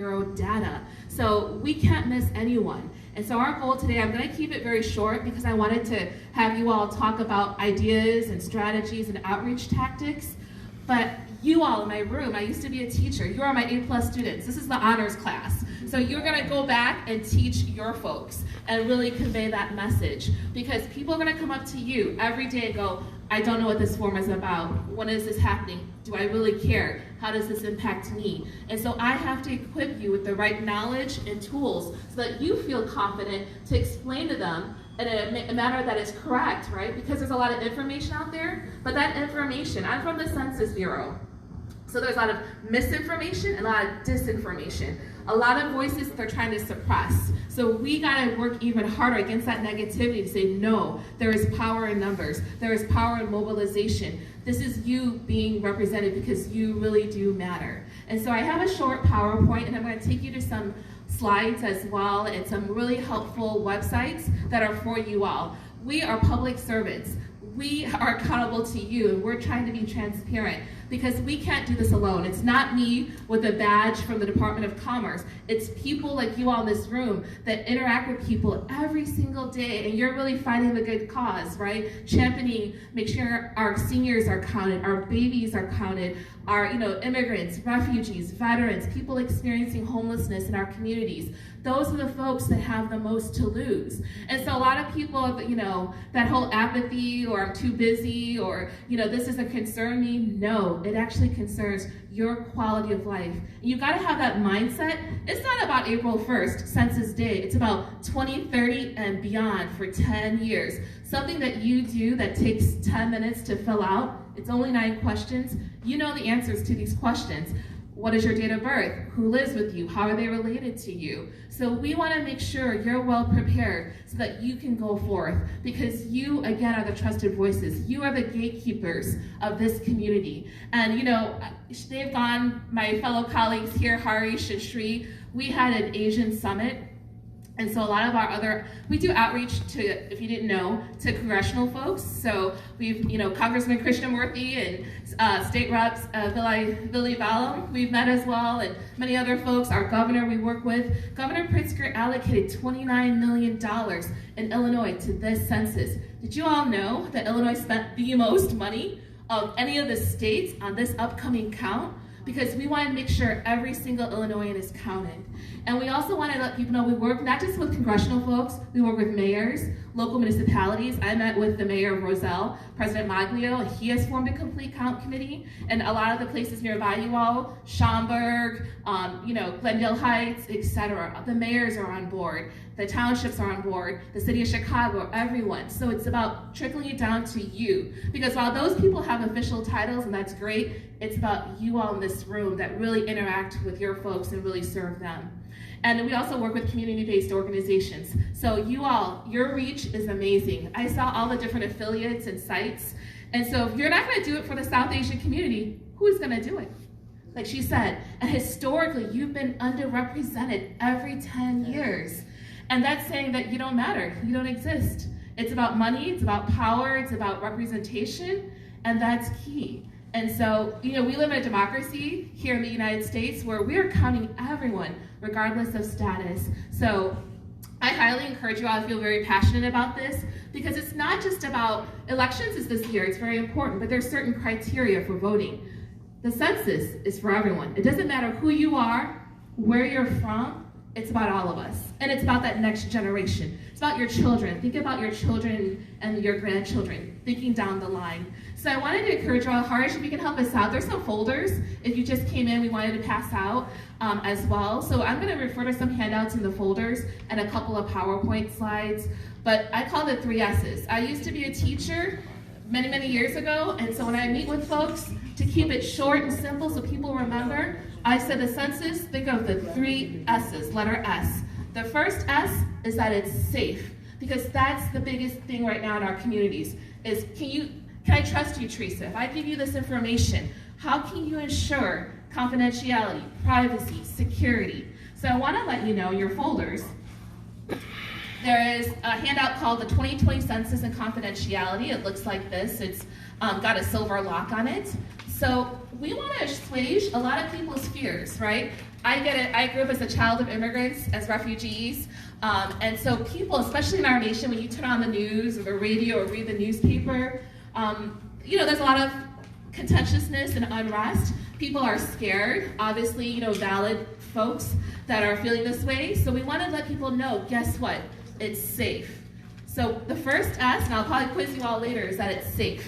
Bureau data. So we can't miss anyone. And so our goal today, I'm going to keep it very short because I wanted to have you all talk about ideas and strategies and outreach tactics. But you all in my room, I used to be a teacher. You are my A+ students. This is the honors class. So you're going to go back and teach your folks and really convey that message, because people are going to come up to you every day and go, I don't know what this forum is about. When is this happening? Do I really care? How does this impact me? And so I have to equip you with the right knowledge and tools so that you feel confident to explain to them in a manner that is correct, right? Because there's a lot of information out there, but that information, I'm from the Census Bureau. So there's a lot of misinformation and a lot of disinformation. A lot of voices that they're trying to suppress. So we gotta work even harder against that negativity to say, no, there is power in numbers. There is power in mobilization. This is you being represented because you really do matter. And so I have a short PowerPoint, and I'm gonna take you to some slides as well and some really helpful websites that are for you all. We are public servants. We are accountable to you, and we're trying to be transparent because we can't do this alone. It's not me with a badge from the Department of Commerce. It's people like you all in this room that interact with people every single day, and you're really fighting the good cause, right? Championing, make sure our seniors are counted, our babies are counted, our immigrants, refugees, veterans, people experiencing homelessness in our communities. Those are the folks that have the most to lose. And so a lot of people, that whole apathy, or I'm too busy, or this doesn't concern me. No, it actually concerns your quality of life. And you gotta have that mindset. It's not about April 1st, Census Day. It's about 2030 and beyond for 10 years. Something that you do that takes 10 minutes to fill out. It's only 9 questions. You know the answers to these questions. What is your date of birth? Who lives with you? How are they related to you? So we want to make sure you're well prepared so that you can go forth, because you, again, are the trusted voices. You are the gatekeepers of this community. And they've gone, my fellow colleagues here, Harish and Shri, we had an Asian summit. And so a lot of we do outreach to, if you didn't know, to congressional folks. So we've, Congressman Krishnamurthy and State Reps Billy Valum, we've met as well, and many other folks. Our governor we work with. Governor Pritzker allocated $29 million in Illinois to this census. Did you all know that Illinois spent the most money of any of the states on this upcoming count? Because we want to make sure every single Illinoisan is counted. And we also want to let people know we work not just with congressional folks, we work with mayors, local municipalities. I met with the mayor of Roselle, President Maglio. He has formed a complete count committee. And a lot of the places nearby you all, Schaumburg, Glendale Heights, etc. The mayors are on board. The townships are on board, the city of Chicago, everyone. So it's about trickling it down to you. Because while those people have official titles, and that's great, it's about you all in this room that really interact with your folks and really serve them. And we also work with community-based organizations. So you all, your reach is amazing. I saw all the different affiliates and sites. And so if you're not gonna do it for the South Asian community, who is gonna do it? Like she said, and historically, you've been underrepresented every 10 years. And that's saying that you don't matter, you don't exist. It's about money, it's about power, it's about representation, and that's key. And so, we live in a democracy here in the United States where we're counting everyone, regardless of status. So I highly encourage you all, I feel very passionate about this, because it's not just about elections is this year, it's very important, but there's certain criteria for voting. The census is for everyone. It doesn't matter who you are, where you're from, it's about all of us. And it's about that next generation. It's about your children. Think about your children and your grandchildren, thinking down the line. So I wanted to encourage you all, Harish, if you can help us out. There's some folders. If you just came in, we wanted to pass out as well. So I'm gonna refer to some handouts in the folders and a couple of PowerPoint slides. But I call it 3 S's. I used to be a teacher many, many years ago. And so when I meet with folks, to keep it short and simple so people remember, I said the census, think of the 3 S's, letter S. The first S is that it's safe, because that's the biggest thing right now in our communities, is can I trust you, Teresa? If I give you this information, how can you ensure confidentiality, privacy, security? So I want to let you know your folders. There is a handout called the 2020 Census and Confidentiality. It looks like this. It's got a silver lock on it. So we want to assuage a lot of people's fears, right? I grew up as a child of immigrants, as refugees, and so people, especially in our nation, when you turn on the news or the radio or read the newspaper, there's a lot of contentiousness and unrest. People are scared, obviously, valid folks that are feeling this way. So we want to let people know, guess what? It's safe. So the first S, and I'll probably quiz you all later, is that it's safe.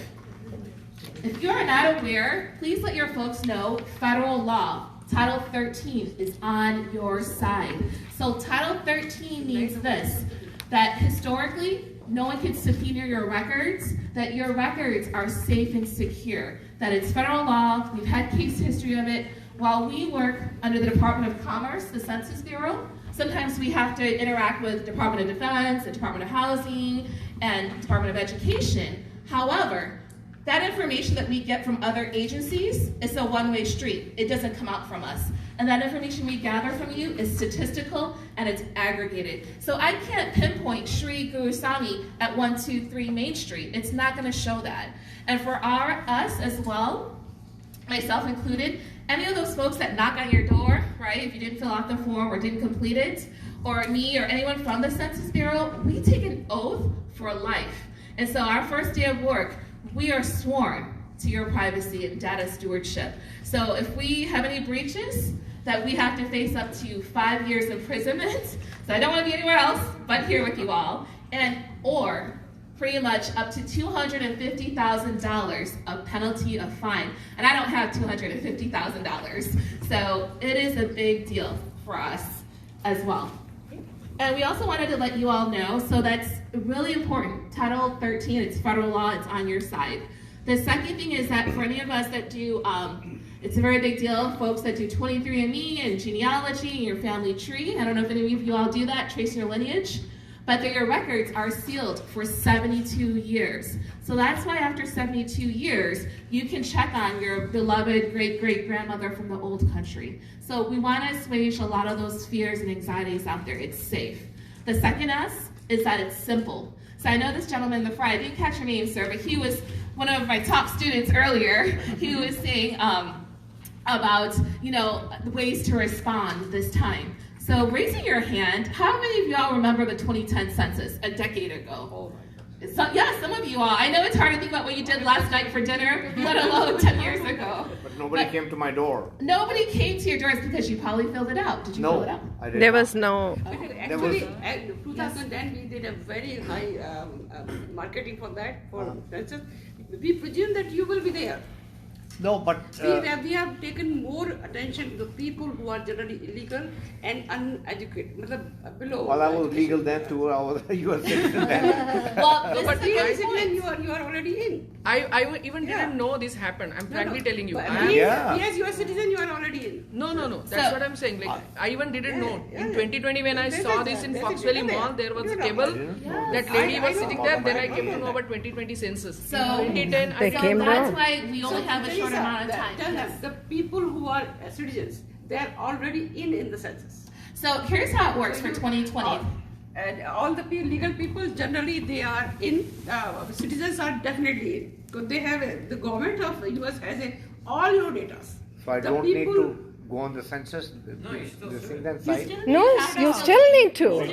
If you are not aware, please let your folks know federal law, Title 13, is on your side. So Title 13 means this, that historically, no one can subpoena your records, that your records are safe and secure, that it's federal law, we've had case history of it. While we work under the Department of Commerce, the Census Bureau, sometimes we have to interact with Department of Defense, the Department of Housing, and Department of Education. However, that information that we get from other agencies is a one-way street. It doesn't come out from us. And that information we gather from you is statistical and it's aggregated. So I can't pinpoint Sri Gurusamy at 123 Main Street. It's not gonna show that. And for us as well, myself included, any of those folks that knock on your door, right, if you didn't fill out the form or didn't complete it, or me or anyone from the Census Bureau, we take an oath for life. And so our first day of work, we are sworn to your privacy and data stewardship. So if we have any breaches, that we have to face up to 5 years imprisonment. So I don't want to be anywhere else but here with you all, or pretty much up to $250,000 of penalty of fine. And I don't have $250,000. So it is a big deal for us as well. And we also wanted to let you all know, so that's really important. Title 13, it's federal law, it's on your side. The second thing is that for any of us that do, it's a very big deal, folks that do 23andMe and genealogy and your family tree. I don't know if any of you all do that, trace your lineage. But your records are sealed for 72 years. So that's why after 72 years, you can check on your beloved great-great-grandmother from the old country. So we want to assuage a lot of those fears and anxieties out there. It's safe. The second S is that it's simple. So I know this gentleman in the front, I didn't catch your name, sir, but he was one of my top students earlier. He was saying about, the ways to respond this time. So raising your hand, how many of y'all remember the 2010 census a decade ago? Oh my God. Yeah, some of you all. I know it's hard to think about what you did last night for dinner, let alone 10 years ago. But nobody came to my door. Nobody came to your doors because you probably filled it out. Did you fill it out? I didn't. There was no. Actually, 2010 we did a very high marketing for that, for census. We presume that you will be there. No, but we have taken more attention to the people who are generally illegal and uneducated, below. well, I was legal then too. I was a U.S. citizen then. Well, But citizen, you are already in. I even didn't know this happened. I'm frankly telling you. Yes, you are citizen, you are already in. No. That's what I'm saying. Like I even didn't know. In 2020, when I saw this in Fox Valley Mall, there was a table. That lady was sitting there. Then I came to know about 2020 census. So 2010, so came that's down. why we only have a short amount of time. Tell them, the people who are citizens, they are already in the census. So here's how it works for 2020. And all the legal people, generally they are in, citizens are definitely in. Because they have, the government of the US has all your data. So I don't need to go on the census, the thing then site. No, you still need to.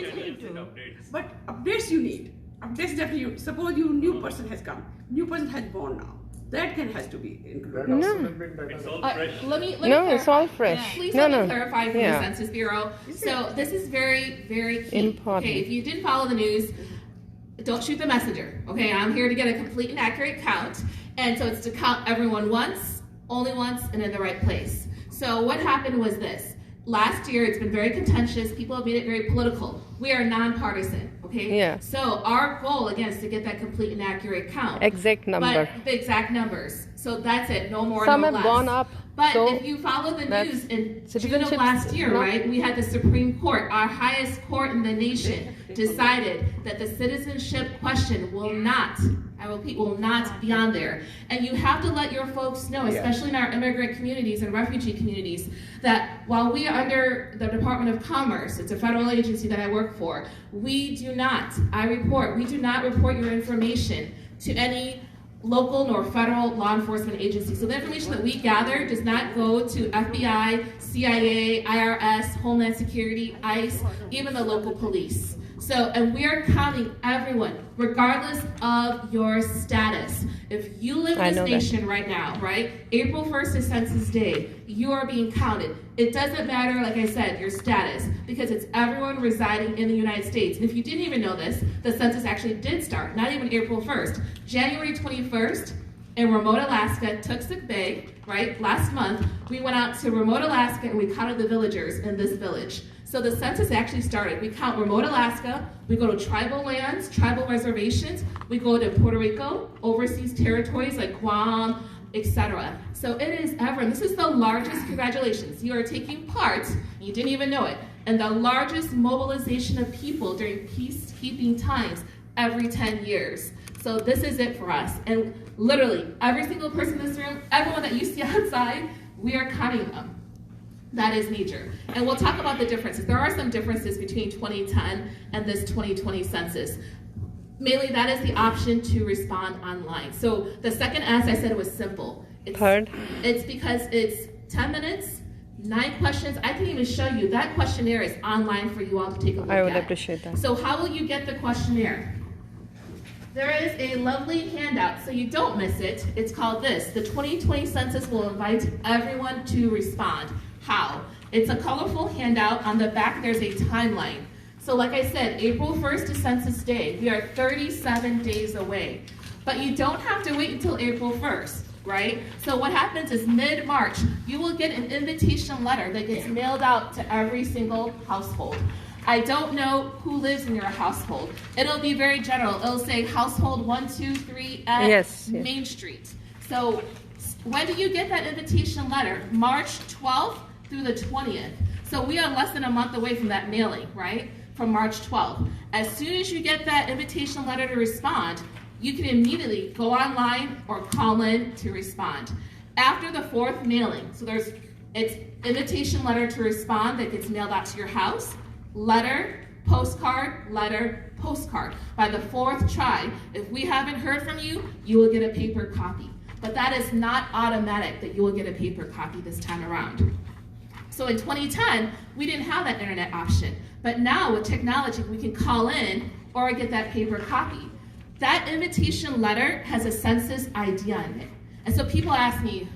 But updates you need. Updates that you, suppose you new person has come, new person has born now. That has to be included. No. It's all fresh. Let me No, it's all clarify. fresh. Please No, let no. me clarify from Yeah. the Census Bureau. So this is very, very key. Important. Okay, if you didn't follow the news, don't shoot the messenger. Okay, I'm here to get a complete and accurate count. And so it's to count everyone once, only once, and in the right place. So what happened was this. Last year, it's been very contentious. People have made it very political. We are nonpartisan, okay? Yeah. So our goal, again, is to get that complete and accurate count. Exact number. But the exact numbers. So that's it, no more, Some no have less. gone up. But So if you follow the that's news, in June of citizenship last year, not- right, we had the Supreme Court, our highest court in the nation, decided that the citizenship question will not, I repeat, will not be on there. And you have to let your folks know, especially in our immigrant communities and refugee communities, that while we are under the Department of Commerce, it's a federal agency that I work for, we do not report your information to any local nor federal law enforcement agency. So the information that we gather does not go to FBI, CIA, IRS, Homeland Security, ICE, even the local police. So, and we are counting everyone, regardless of your status. If you live in this nation right now, right, April 1st is Census Day, you are being counted. It doesn't matter, like I said, your status, because it's everyone residing in the United States. And if you didn't even know this, the census actually did start, not even April 1st. January 21st, in remote Alaska, Tooksik Bay, right, last month, we went out to remote Alaska and we counted the villagers in this village. So the census actually started. We count remote Alaska, we go to tribal lands, tribal reservations, we go to Puerto Rico, overseas territories like Guam, etc. So it is ever, and this is the largest, congratulations, you are taking part, you didn't even know it, and the largest mobilization of people during peacekeeping times every 10 years. So this is it for us. And literally, every single person in this room, everyone that you see outside, we are counting them. That is major. And we'll talk about the differences. There are some differences between 2010 and this 2020 census. Mainly, that is the option to respond online. So the second S, I said it was simple. It's because it's 10 minutes, 9 questions. I can even show you. That questionnaire is online for you all to take a look at. I would appreciate that. So how will you get the questionnaire? There is a lovely handout, so you don't miss it. It's called this. The 2020 census will invite everyone to respond. How? It's a colorful handout. On the back, there's a timeline. So like I said, April 1st is Census Day. We are 37 days away. But you don't have to wait until April 1st, right? So what happens is mid-March, you will get an invitation letter that gets mailed out to every single household. I don't know who lives in your household. It'll be very general. It'll say household 123 at Main Street. So when do you get that invitation letter? March 12th through the 20th. So we are less than a month away from that mailing, right? From March 12th. As soon as you get that invitation letter to respond, you can immediately go online or call in to respond. After the 4th mailing, so it's invitation letter to respond that gets mailed out to your house, letter, postcard, letter, postcard. By the 4th try, if we haven't heard from you, you will get a paper copy. But that is not automatic that you will get a paper copy this time around. So in 2010, we didn't have that internet option. But now with technology, we can call in or get that paper copy. That invitation letter has a census ID on it. And so people ask me,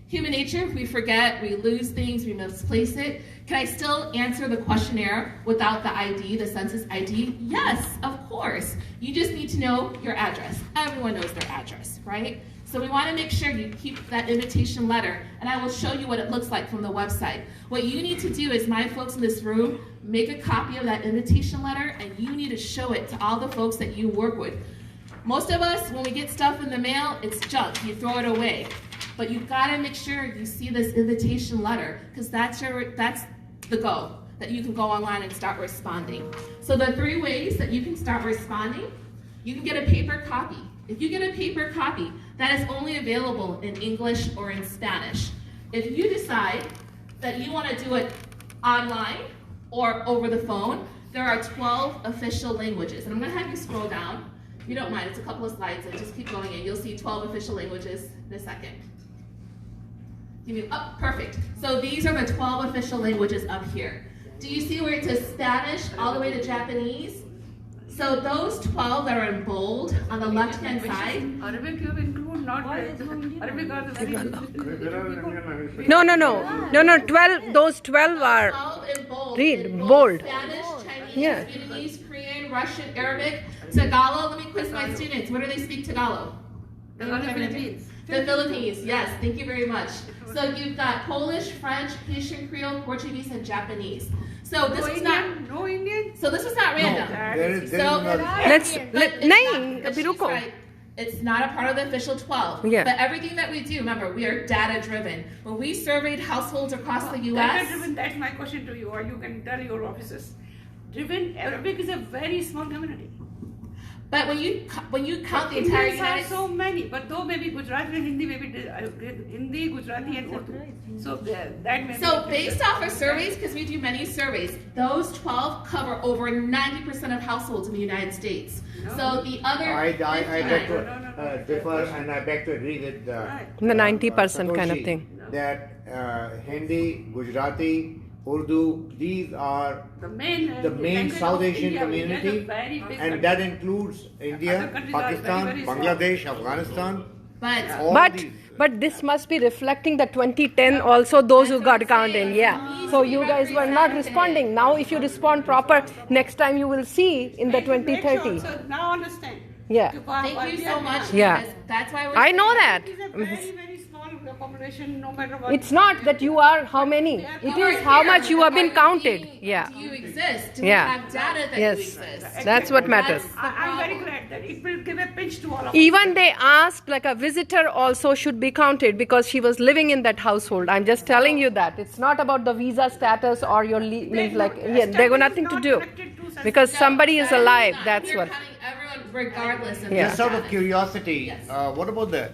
human nature, we forget, we lose things, we misplace it. Can I still answer the questionnaire without the ID, the census ID? Yes, of course. You just need to know your address. Everyone knows their address, right? So we want to make sure you keep that invitation letter, and I will show you what it looks like from the website. What you need to do is, my folks in this room, make a copy of that invitation letter, and you need to show it to all the folks that you work with. Most of us, when we get stuff in the mail, it's junk. You throw it away. But you've got to make sure you see this invitation letter, because that's the goal, that you can go online and start responding. So the 3 ways that you can start responding: you can get a paper copy. If you get a paper copy, that is only available in English or in Spanish. If you decide that you want to do it online or over the phone, there are 12 official languages. And I'm going to have you scroll down. If you don't mind, it's a couple of slides, and just keep going in. You'll see 12 official languages in a second. Perfect. So these are the 12 official languages up here. Do you see where it says Spanish all the way to Japanese? So those 12 that are in bold on the left-hand side. Arabic you include, not Arabic are the No. 12. Those 12 are. 12 in bold. Read bold. Spanish, Chinese, Vietnamese, Korean, Russian, Arabic, Tagalog. Let me quiz my students. What do they speak Tagalog? The Philippines. The Philippines, yes, thank you very much. So you've got Polish, French, Haitian Creole, Portuguese, and Japanese. So this is not no Indian. So this is not random. It's not a part of the official 12. Yeah. But everything that we do, remember, we are data driven. When we surveyed households across the U.S. Data driven, that's my question to you, or you can tell your officers. Driven, Arabic is a very small community. But when you count the entire United States, so many, but though maybe Gujarati and Hindi, maybe Hindi, Gujarati, and Urdu. So that may. So based off of surveys, because we do many surveys, those 12 cover over 90% of households in the United States. No. So the other. I beg to differ, and I beg to agree with the 90% kind of thing. That Hindi, Gujarati, Urdu. These are The main main language South of Asian India, India is a community, very big and country. that includes India, Other countries are Pakistan, very, very small. Bangladesh, Afghanistan. But All But these. this must be reflecting the 2010 also those who got counted. Yeah. So you guys were not responding. Now if you respond proper, next time you will see in the Make sure, 2030. so now understand. Yeah. thank you so much. Yeah. because That's why we're I know that. It is a very, very small population, no matter what. It's not that you are how many. It is how much you have been counted. Yeah. Do you exist? Do Yeah. we have data that Yes. you exist? That's what matters. That's the I'm very problem. glad that it will give a pinch to all of us. Even they asked like a visitor also should be counted because she was living in that household. I'm just telling you that. It's not about the visa status or your means like yeah, they got nothing to do. Because somebody is That alive, not. that's We're what. counting everyone regardless of Yeah. Just out of status. curiosity, Yes. What about the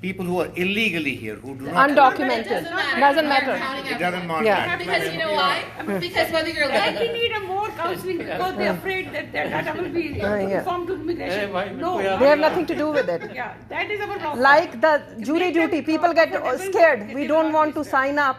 people who are illegally here, who do not? Undocumented. Doesn't matter. It doesn't matter. Yeah. Because you know why? Because whether you're And we like need a more counseling because they're afraid that their data will be yeah. informed to immigration. No, They have nothing to do with it. Yeah, that is our problem. Like the jury duty, people get scared. We don't want to sign up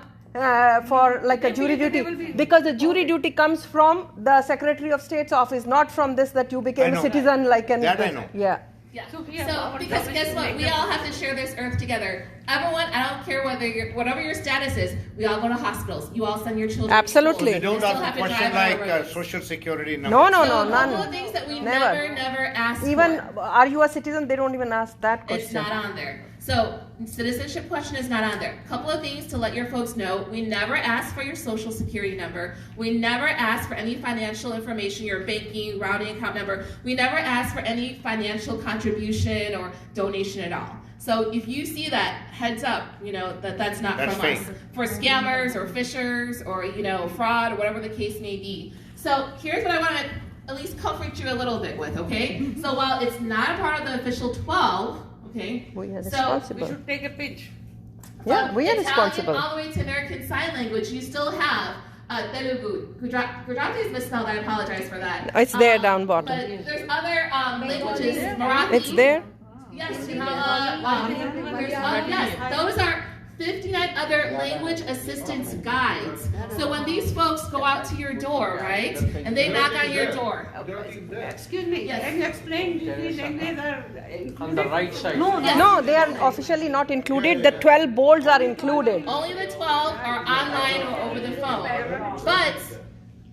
for like a jury duty because the jury duty comes from the Secretary of State's office, not from this that you I became a know. citizen like an. That I know. Yeah. yeah. So we have So our because government guess to what? make We them- all have to share this earth together. Everyone, I don't care whether you're whatever your status is. We all go to hospitals. You all send your children. to Absolutely. school. They don't still ask have a to question drive like our roads. social security number. No, no, So no, a couple of none. things that we Never. never ask Even for. are you a citizen? They don't even ask that It's question. not on there. So citizenship question is not on there. Couple of things to let your folks know. We never ask for your social security number. We never ask for any financial information, your banking, routing account number. We never ask for any financial contribution or donation at all. So if you see that, heads up, you know, that's not That's from fake. us. For scammers or fishers or, you know, fraud or whatever the case may be. So here's what I want to at least comfort you a little bit with, okay? So while it's not a part of the official 12, okay? We are So, We responsible. should take a pinch. Yeah, we are Italian responsible. all the way to American Sign Language, you still have Telugu. Gujarati is misspelled, I apologize for that. It's there down bottom. But there's other languages, Marathi. It's there. Yes, yes, those are 59 other language assistance guides. So when these folks go out to your door, right, and they knock on your door, Excuse me, Yes. can you explain these languages are included? On the right side. No, they are officially not included. The 12 bolds are included. only the 12 are online or over the phone. But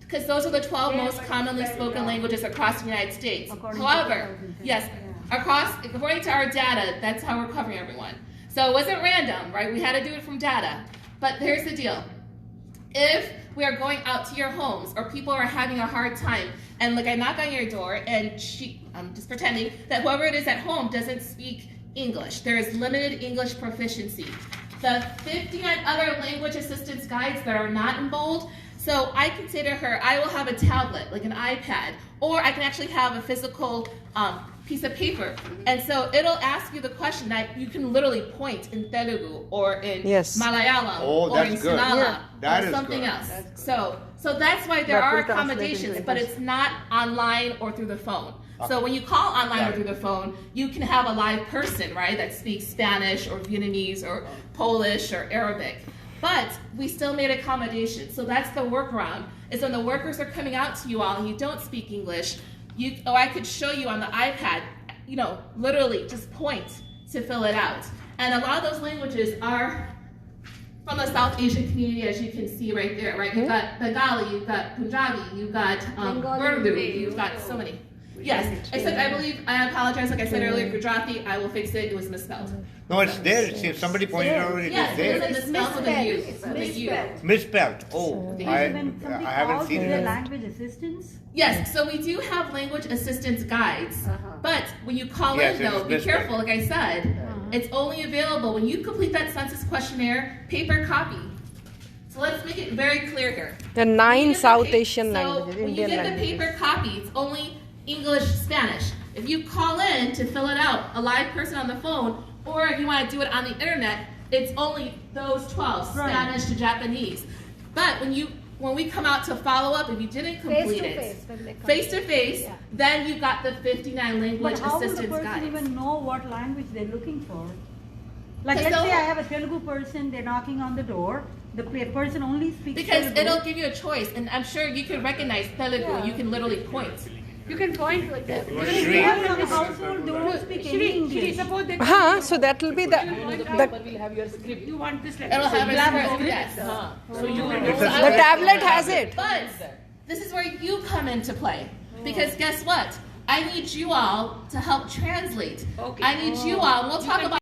because those are the 12 most commonly spoken languages across the United States. However, yes, according to our data, that's how we're covering everyone. So it wasn't random, right? We had to do it from data. But here's the deal. If we are going out to your homes or people are having a hard time and like I knock on your door and I'm just pretending that whoever it is at home doesn't speak English. There is limited English proficiency. The 59 other language assistance guides that are not in bold, so I can say to her, I will have a tablet, like an iPad, or I can actually have a physical piece of paper. And so it'll ask you the question that you can literally point in Telugu or in Yes. Malayalam Oh, or in that's good. Sinhala Yeah. That or is something good. else. So that's why there That are will translate accommodations, into but English. it's not online or through the phone. So when you call online or through the phone, you can have a live person, right, that speaks Spanish or Vietnamese or Polish or Arabic. But we still made accommodations. So that's the workaround, is when the workers are coming out to you all and you don't speak English, I could show you on the iPad, you know, literally just point to fill it out. And a lot of those languages are from the South Asian community, as you can see right there, right? You've got Bengali, you've got Punjabi, you've got Urdu, you've got so many. Yes, except I believe, I apologize, like I said earlier, Gujarati, I will fix it, it was misspelled. No, it's there. It seems somebody pointed out it is Yes, it there. was misspelled with a U. With a U. Misspelled. Oh, I haven't seen The it. language assistance? Yes, so we do have language assistance guides, but when you call Yes, in it though, is be misspelled. careful, like I said, it's only available when you complete that census questionnaire, paper copy. So let's make it very clear here. The When 9 you get South the Asian so languages, when Indian you get languages. the paper copy, it's only English, Spanish. If you call in to fill it out, a live person on the phone, or if you want to do it on the internet, it's only those 12, Right. Spanish to Japanese. But when we come out to follow up, if you didn't complete it, face to face, then you got the 59 language But how will the assistance person guides. even know what language they're looking for? Like Because let's say they'll- I have a Telugu person, they're knocking on the door. The person only speaks Because Telugu. it'll give you a choice, and I'm sure you can recognize Telugu. You can literally point. You can point like that. But if we have some household, they won't speak any Shri, English. suppose they So that will be the will have your script. you want this like It'll have a Blabber script, script. yes. So you will It's a the tablet has it. But this is where you come into play. Because guess what? I need you all to help translate. Okay. I need you all, we'll talk about